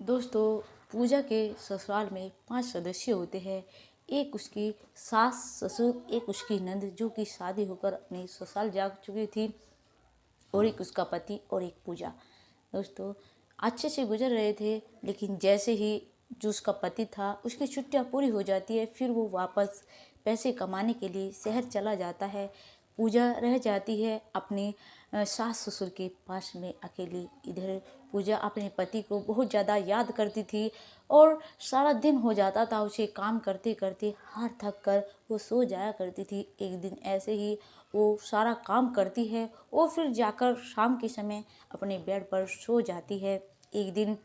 दोस्तों, पूजा के ससुराल में 5 सदस्य होते हैं। एक उसकी सास, ससुर, एक उसकी नंद जो कि शादी होकर अपने ससुराल जा चुकी थी, और एक उसका पति और एक पूजा। दोस्तों, अच्छे से गुजर रहे थे, लेकिन जैसे ही जो उसका पति था उसकी छुट्टियां पूरी हो जाती है, फिर वो वापस पैसे कमाने के लिए शहर चला जाता है। पूजा रह जाती है अपने सास ससुर के पास में अकेली। इधर पूजा अपने पति को बहुत ज़्यादा याद करती थी और सारा दिन हो जाता था उसे काम करते करते, हार थक कर वो सो जाया करती थी। एक दिन ऐसे ही वो सारा काम करती है और फिर जाकर शाम के समय अपने बेड पर सो जाती है। एक दिन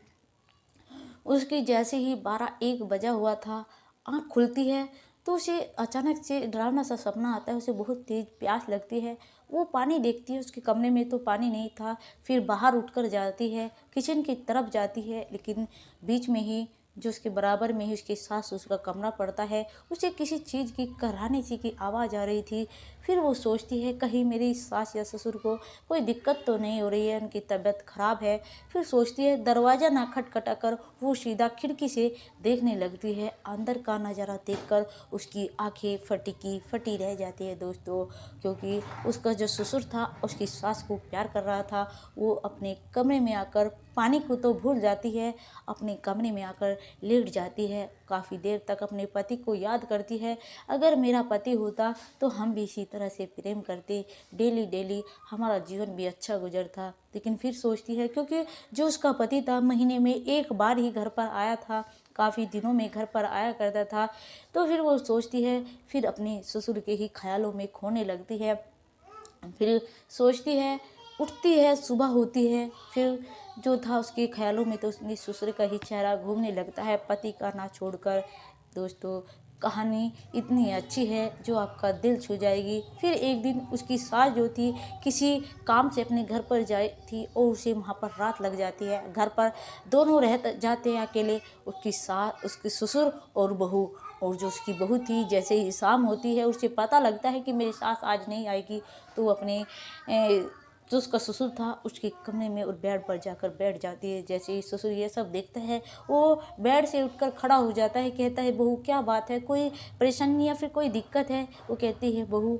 उसकी जैसे ही 12-1 बजा हुआ था, आँख खुलती है तो उसे अचानक से डरावना सा सपना आता है। उसे बहुत तेज प्यास लगती है। वो पानी देखती है, उसके कमरे में तो पानी नहीं था। फिर बाहर उठकर जाती है, किचन की तरफ जाती है, लेकिन बीच में ही जो उसके बराबर में ही उसकी सास ससुर का कमरा पड़ता है। उसे किसी चीज़ की कराहने सी की आवाज़ आ रही थी। फिर वो सोचती है कहीं मेरी सास या ससुर को कोई दिक्कत तो नहीं हो रही है, उनकी तबीयत खराब है। फिर सोचती है दरवाज़ा ना खटखटा कर वो सीधा खिड़की से देखने लगती है। अंदर का नज़ारा देखकर उसकी आंखें फटी की फटी रह जाती है दोस्तों, क्योंकि उसका जो ससुर था उसकी सास को प्यार कर रहा था। वो अपने कमरे में आकर पानी को तो भूल जाती है, अपने कमरे में आकर लेट जाती है। काफ़ी देर तक अपने पति को याद करती है। अगर मेरा पति होता तो हम भी इसी तरह से प्रेम करते, डेली डेली हमारा जीवन भी अच्छा गुजरता। लेकिन फिर सोचती है, क्योंकि जो उसका पति था महीने में 1 बार ही घर पर आया था, काफ़ी दिनों में घर पर आया करता था, तो फिर वो सोचती है, फिर अपने ससुर के ही ख्यालों में खोने लगती है। फिर सोचती है, उठती है, सुबह होती है, फिर जो था उसके ख्यालों में तो उसने ससुर का ही चेहरा घूमने लगता है, पति का ना छोड़कर। दोस्तों, कहानी इतनी अच्छी है जो आपका दिल छू जाएगी। फिर एक दिन उसकी सास जो थी किसी काम से अपने घर पर जाई थी और उसे वहाँ पर रात लग जाती है। घर पर दोनों रह जाते हैं अकेले, उसकी सास, उसके ससुर और बहू। और जो उसकी बहू थी, जैसे ही शाम होती है उसे पता लगता है कि मेरी सास आज नहीं आएगी, तो वो अपने जो उसका ससुर था उसके कमरे में और बेड पर जाकर बैठ जाती है। जैसे ही ससुर ये सब देखता है, वो बेड से उठकर खड़ा हो जाता है, कहता है बहू क्या बात है, कोई परेशानी या फिर कोई दिक्कत है। वो कहती है बहू,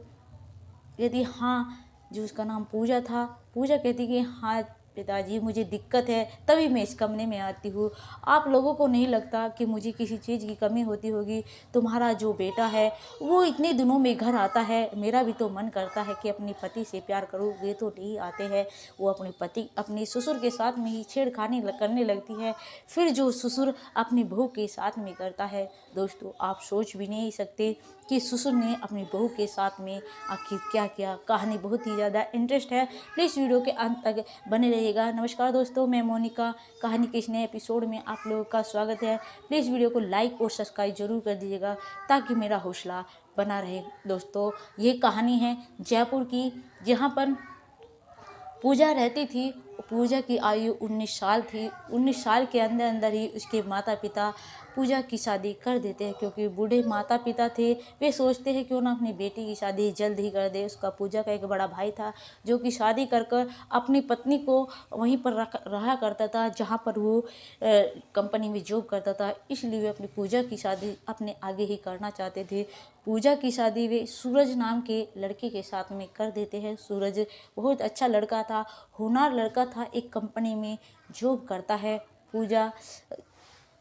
कहती हाँ, जो उसका नाम पूजा था, पूजा कहती कि हाँ पिताजी मुझे दिक्कत है, तभी मैं इस कमरे में आती हूँ। आप लोगों को नहीं लगता कि मुझे किसी चीज़ की कमी होती होगी? तुम्हारा जो बेटा है वो इतने दिनों में घर आता है, मेरा भी तो मन करता है कि अपने पति से प्यार करूँ, वे तो नहीं आते हैं। वो अपने पति, अपने ससुर के साथ में ही छेड़खानी करने लगती है। फिर जो ससुर अपनी बहू के साथ में करता है, दोस्तों आप सोच भी नहीं सकते कि ससुर ने अपनी बहू के साथ में आखिर क्या किया। कहानी बहुत ही ज़्यादा इंटरेस्ट है, प्लीज़ वीडियो के अंत तक बने रहिएगा। नमस्कार दोस्तों, मैं मोनिका, कहानी के इस नए एपिसोड में आप लोगों का स्वागत है। प्लीज़ वीडियो को लाइक और सब्सक्राइब जरूर कर दीजिएगा ताकि मेरा हौसला बना रहे। दोस्तों, ये कहानी है जयपुर की, जहाँ पर पूजा रहती थी। पूजा की आयु 19 साल थी। 19 साल के अंदर अंदर ही उसके माता पिता पूजा की शादी कर देते हैं, क्योंकि बूढ़े माता पिता थे। वे सोचते हैं क्यों ना अपनी बेटी की शादी जल्द ही कर दे। उसका पूजा का एक बड़ा भाई था जो कि शादी कर कर अपनी पत्नी को वहीं पर रहा करता था जहाँ पर वो कंपनी में जॉब करता था, इसलिए वे अपनी पूजा की शादी अपने आगे ही करना चाहते थे। पूजा की शादी वे सूरज नाम के लड़के के साथ में कर देते हैं। सूरज बहुत अच्छा लड़का था, होनहार लड़का था, एक कंपनी में जॉब करता है। पूजा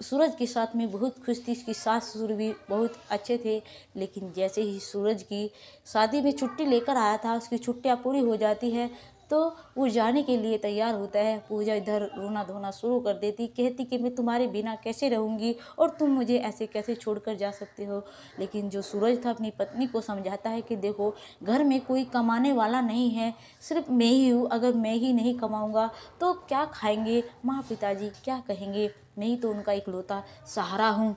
सूरज के साथ में बहुत खुश थी, इसकी सास ससुर भी बहुत अच्छे थे। लेकिन जैसे ही सूरज की शादी में छुट्टी लेकर आया था, उसकी छुट्टियां पूरी हो जाती है तो वो जाने के लिए तैयार होता है। पूजा इधर रोना धोना शुरू कर देती, कहती कि मैं तुम्हारे बिना कैसे रहूँगी और तुम मुझे ऐसे कैसे छोड़कर जा सकते हो। लेकिन जो सूरज था अपनी पत्नी को समझाता है कि देखो, घर में कोई कमाने वाला नहीं है, सिर्फ मैं ही हूँ। अगर मैं ही नहीं कमाऊँगा तो क्या खाएंगे माँ पिताजी, क्या कहेंगे? मैं ही तो उनका इकलौता सहारा हूँ।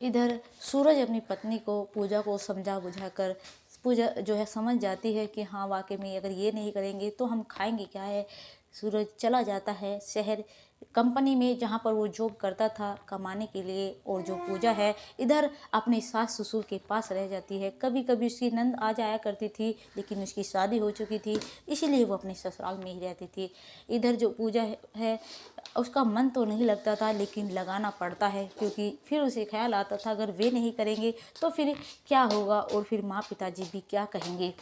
इधर सूरज अपनी पत्नी को, पूजा को समझा बुझाकर, पूजा जो है समझ जाती है कि हाँ वाकई में अगर ये नहीं करेंगे तो हम खाएंगे क्या है। सूरज चला जाता है शहर, कंपनी में जहाँ पर वो जॉब करता था कमाने के लिए, और जो पूजा है इधर अपने सास ससुर के पास रह जाती है। कभी कभी उसकी नंद आ जाया करती थी, लेकिन उसकी शादी हो चुकी थी, इसीलिए वो अपने ससुराल में ही रहती थी। इधर जो पूजा है उसका मन तो नहीं लगता था, लेकिन लगाना पड़ता है, क्योंकि फिर उसे ख्याल आता था अगर वे नहीं करेंगे तो फिर क्या होगा, और फिर माँ पिताजी भी क्या कहेंगे।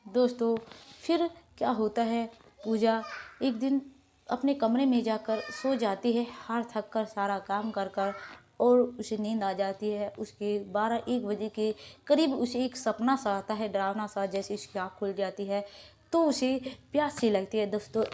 दोस्तों फिर क्या होता है, पूजा एक दिन अपने कमरे में जाकर सो जाती है, हार थक कर सारा काम कर कर, और उसे नींद आ जाती है। उसके 12-1 बजे के करीब उसे एक सपना सा आता है, डरावना सा, जैसे उसकी आँख खुल जाती है तो उसे प्यास सी लगती है। दोस्तों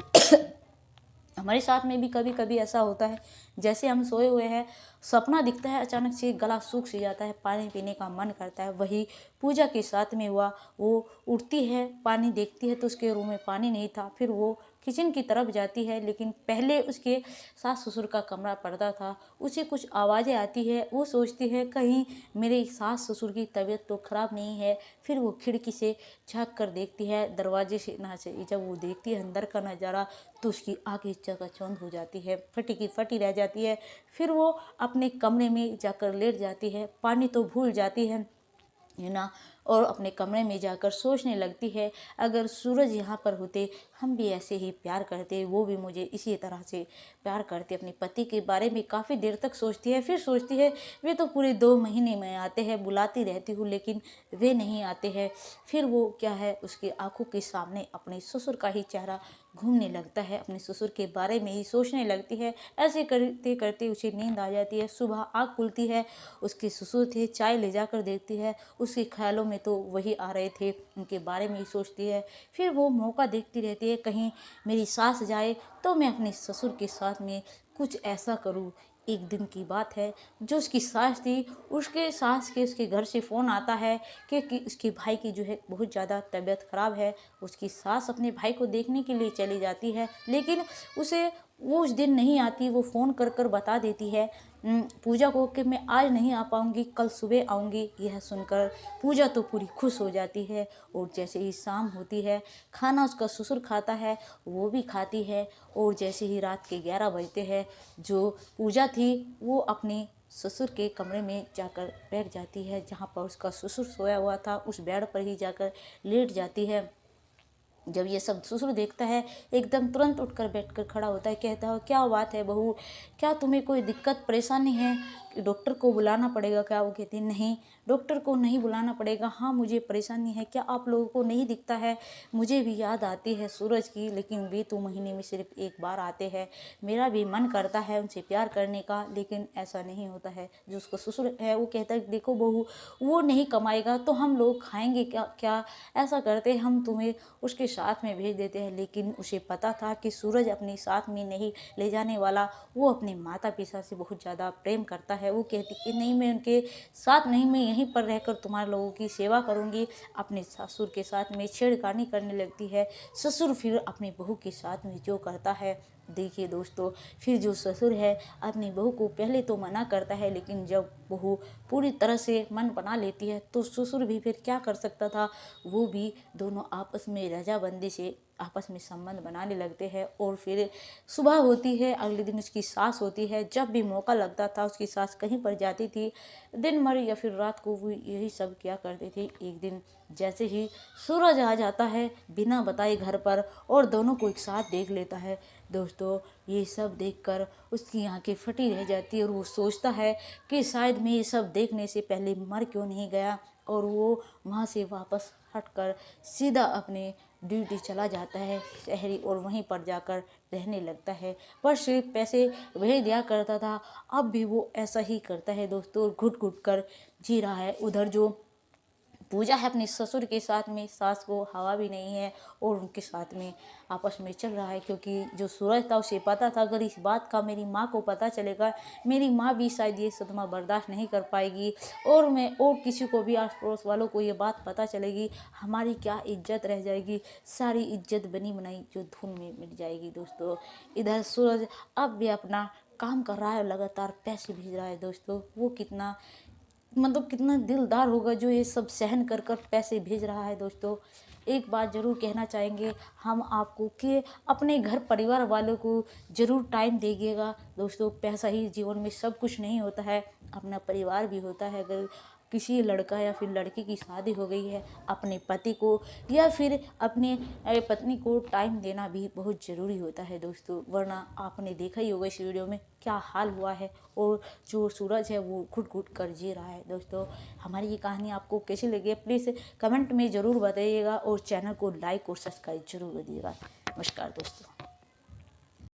हमारे साथ में भी कभी कभी ऐसा होता है, जैसे हम सोए हुए हैं, सपना दिखता है, अचानक से गला सूख सी जाता है, पानी पीने का मन करता है। वही पूजा के साथ में हुआ। वो उठती है, पानी देखती है तो उसके रूम में पानी नहीं था। फिर वो किचन की तरफ जाती है, लेकिन पहले उसके सास ससुर का कमरा पड़ता था। उसे कुछ आवाज़ें आती है, वो सोचती है कहीं मेरे सास ससुर की तबीयत तो ख़राब नहीं है। फिर वो खिड़की से झाँक कर देखती है, दरवाजे से ना से जब वो देखती है अंदर का नज़ारा, तो उसकी आंखें चकाचौंध हो जाती है, फटी की फटी रह जाती है। फिर वो अपने कमरे में जाकर लेट जाती है, पानी तो भूल जाती है ना, और अपने कमरे में जाकर सोचने लगती है, अगर सूरज यहाँ पर होते हम भी ऐसे ही प्यार करते, वो भी मुझे इसी तरह से प्यार करते। अपने पति के बारे में काफ़ी देर तक सोचती है। फिर सोचती है वे तो पूरे 2 महीने में आते हैं, बुलाती रहती हूँ लेकिन वे नहीं आते हैं। फिर वो क्या है, उसकी आंखों के सामने अपने ससुर का ही चेहरा घूमने लगता है, अपने ससुर के बारे में ही सोचने लगती है। ऐसे करते करते उसे नींद आ जाती है। सुबह आँख खुलती है, उसके ससुर थे, चाय ले जाकर देखती है, उसके ख्यालों में तो वही आ रहे थे, उनके बारे में ही सोचती है। फिर वो मौका देखती रहती है, कहीं मेरी सास जाए तो मैं अपने ससुर के साथ में कुछ ऐसा करूं। एक दिन की बात है, जो उसकी सास थी, उसके सास के उसके घर से फ़ोन आता है कि उसके भाई की जो है बहुत ज़्यादा तबीयत ख़राब है। उसकी सास अपने भाई को देखने के लिए चली जाती है, लेकिन उसे वो उस दिन नहीं आती। वो फ़ोन कर कर बता देती है पूजा को कि मैं आज नहीं आ पाऊँगी, कल सुबह आऊँगी। यह सुनकर पूजा तो पूरी खुश हो जाती है, और जैसे ही शाम होती है, खाना उसका ससुर खाता है, वो भी खाती है। और जैसे ही रात के 11 बजते हैं, जो पूजा थी वो अपने ससुर के कमरे में जाकर बैठ जाती है, जहाँ पर उसका ससुर सोया हुआ था उस बेड पर ही जाकर लेट जाती है। जब ये सब ससुर देखता है, एकदम तुरंत उठकर बैठकर खड़ा होता है, कहता है क्या बात है बहू, क्या तुम्हें कोई दिक्कत परेशानी है, डॉक्टर को बुलाना पड़ेगा क्या? वो कहती है नहीं, डॉक्टर को नहीं बुलाना पड़ेगा। हाँ मुझे परेशानी है, क्या आप लोगों को नहीं दिखता है? मुझे भी याद आती है सूरज की, लेकिन वे तो महीने में सिर्फ एक बार आते हैं। मेरा भी मन करता है उनसे प्यार करने का, लेकिन ऐसा नहीं होता है। जो उसका ससुर है वो कहता है देखो बहू, वो नहीं कमाएगा तो हम लोग खाएंगे क्या? ऐसा करते हम तुम्हें उसके साथ में भेज देते हैं। लेकिन उसे पता था कि सूरज अपने साथ में नहीं ले जाने वाला, वो अपने माता पिता से बहुत ज़्यादा प्रेम करता है। वो कहती कि नहीं, मैं उनके साथ नहीं, मैं यहीं पर रहकर तुम्हारे लोगों की सेवा करूँगी। अपने ससुर के साथ में छेड़खानी करने लगती है। ससुर फिर अपनी बहू के साथ में जो करता है, देखिए दोस्तों, फिर जो ससुर है अपनी बहू को पहले तो मना करता है, लेकिन जब बहू पूरी तरह से मन बना लेती है तो ससुर भी फिर क्या कर सकता था। वो भी दोनों आपस में रजाबंदी से आपस में संबंध बनाने लगते हैं। और फिर सुबह होती है, अगले दिन उसकी सास होती है। जब भी मौका लगता था उसकी सास कहीं पर जाती थी, दिन भर या फिर रात को वो यही सब किया करती थी। एक दिन जैसे ही सूरज आ जाता है बिना बताए घर पर, और दोनों को एक साथ देख लेता है। दोस्तों ये सब देखकर उसकी आंखें फटी रह जाती है, और वो सोचता है कि शायद मैं ये सब देखने से पहले मर क्यों नहीं गया। और वो वहाँ से वापस हटकर सीधा अपने ड्यूटी चला जाता है शहरी, और वहीं पर जाकर रहने लगता है। पर सिर्फ पैसे भेज दिया करता था, अब भी वो ऐसा ही करता है दोस्तों, घुट घुट कर जी रहा है। उधर जो पूजा है अपने ससुर के साथ में, सास को हवा भी नहीं है, और उनके साथ में आपस में चल रहा है। क्योंकि जो सूरज था उसे पता था अगर इस बात का मेरी माँ को पता चलेगा, मेरी माँ भी शायद ये सदमा बर्दाश्त नहीं कर पाएगी, और मैं और किसी को भी आस पड़ोस वालों को ये बात पता चलेगी, हमारी क्या इज्जत रह जाएगी, सारी इज्जत बनी बनाई जो धूल में मिट जाएगी। दोस्तों इधर सूरज अब भी अपना काम कर रहा है, लगातार पैसे भेज रहा है। दोस्तों वो कितना मतलब कितना दिलदार होगा जो ये सब सहन कर कर पैसे भेज रहा है। दोस्तों एक बात ज़रूर कहना चाहेंगे हम आपको कि अपने घर परिवार वालों को ज़रूर टाइम दीजिएगा। दोस्तों, पैसा ही जीवन में सब कुछ नहीं होता है, अपना परिवार भी होता है। अगर किसी लड़का या फिर लड़की की शादी हो गई है, अपने पति को या फिर अपने पत्नी को टाइम देना भी बहुत ज़रूरी होता है दोस्तों। वरना आपने देखा ही होगा इस वीडियो में क्या हाल हुआ है, और जो सूरज है वो घुट घुट कर जी रहा है। दोस्तों, हमारी ये कहानी आपको कैसी लगी है प्लीज़ कमेंट में ज़रूर बताइएगा, और चैनल को लाइक और सब्सक्राइब जरूर करिएगा। नमस्कार दोस्तों।